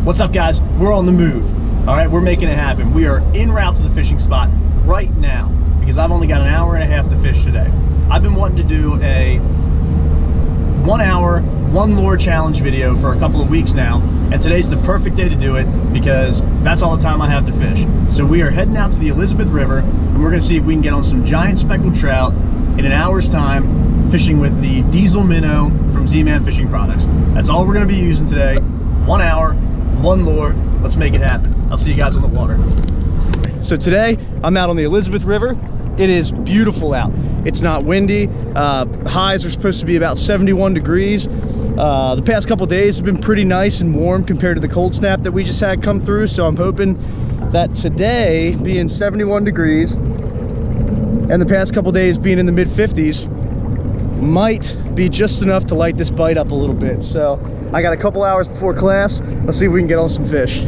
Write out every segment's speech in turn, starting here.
What's up, guys? We're on the move. All right, we're making it happen. We are en route to the fishing spot right now because I've only got an hour and a half to fish today. I've been wanting to do a 1 hour, one lure challenge video for a couple of weeks now, and today's the perfect day to do it because that's all the time I have to fish. So we are heading out to the Elizabeth River, and we're gonna see if we can get on some giant speckled trout in an hour's time, fishing with the DieZel Minnow from Z-Man Fishing Products. That's all we're gonna be using today. 1 hour, one lure. Let's make it happen. I'll see you guys on the water. So today I'm out on the Elizabeth River. It is beautiful out. It's not windy. Highs are supposed to be about 71 degrees. The past couple days have been pretty nice and warm compared to the cold snap that we just had come through. So I'm hoping that today, being 71 degrees and the past couple days being in the mid 50s, might be just enough to light this bite up a little bit. So I got a couple hours before class. Let's see if we can get on some fish.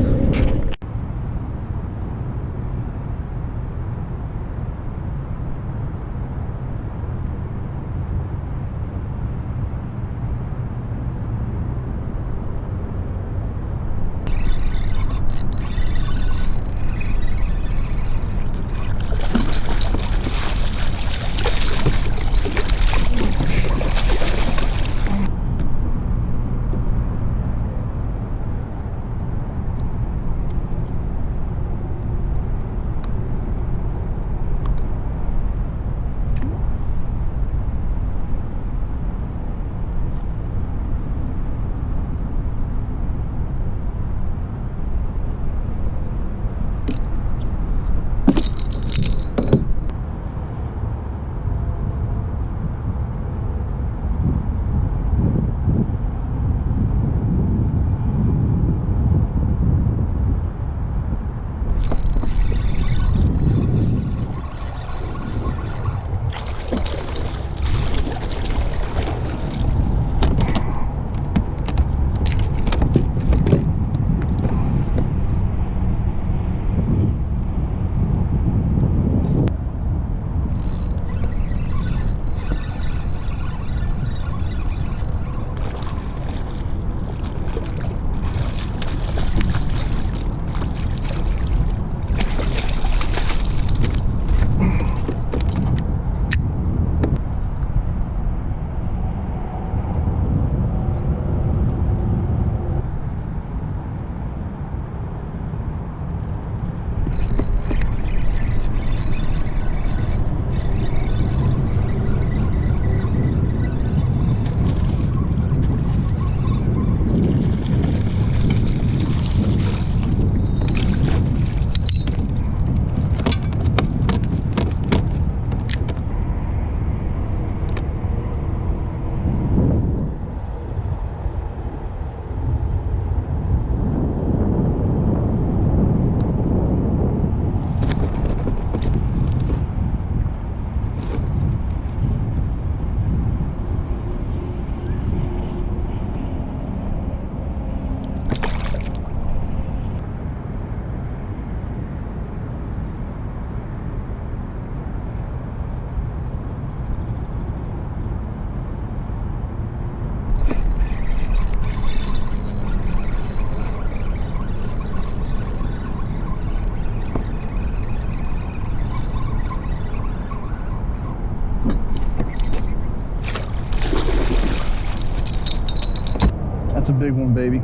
That's a big one, baby.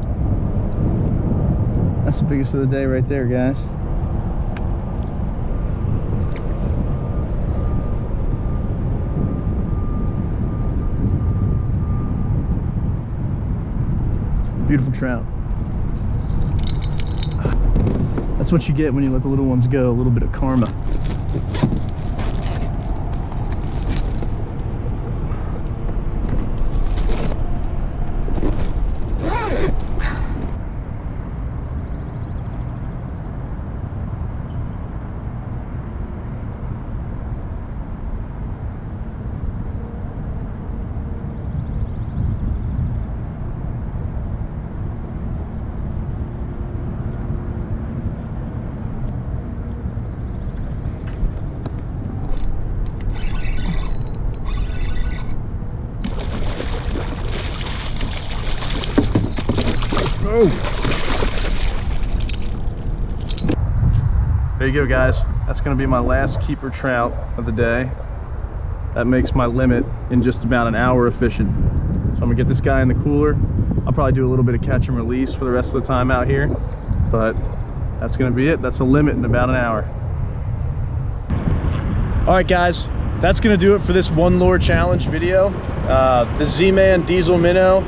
That's the biggest of the day right there, guys. Beautiful trout. That's what you get when you let the little ones go, a little bit of karma. There you go, guys. That's gonna be my last keeper trout of the day. That makes my limit in just about an hour of fishing. So I'm gonna get this guy in the cooler. I'll probably do a little bit of catch and release for the rest of the time out here, but that's gonna be it. That's a limit in about an hour. All right, guys, that's gonna do it for this one lure challenge video. The Z-Man DieZel Minnow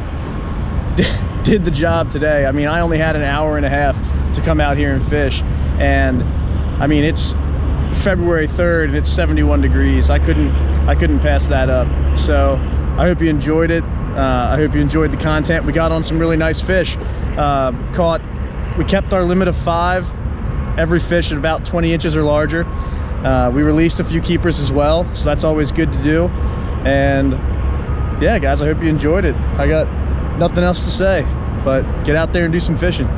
did the job today. I mean, I only had an hour and a half to come out here and fish, and I mean, it's February 3rd and it's 71 degrees. I couldn't pass that up. So I hope you enjoyed it. I hope you enjoyed the content. We got on some really nice fish. We kept our limit of 5, every fish at about 20 inches or larger. We released a few keepers as well, so that's always good to do. And yeah, guys, I hope you enjoyed it. I got nothing else to say, but get out there and do some fishing.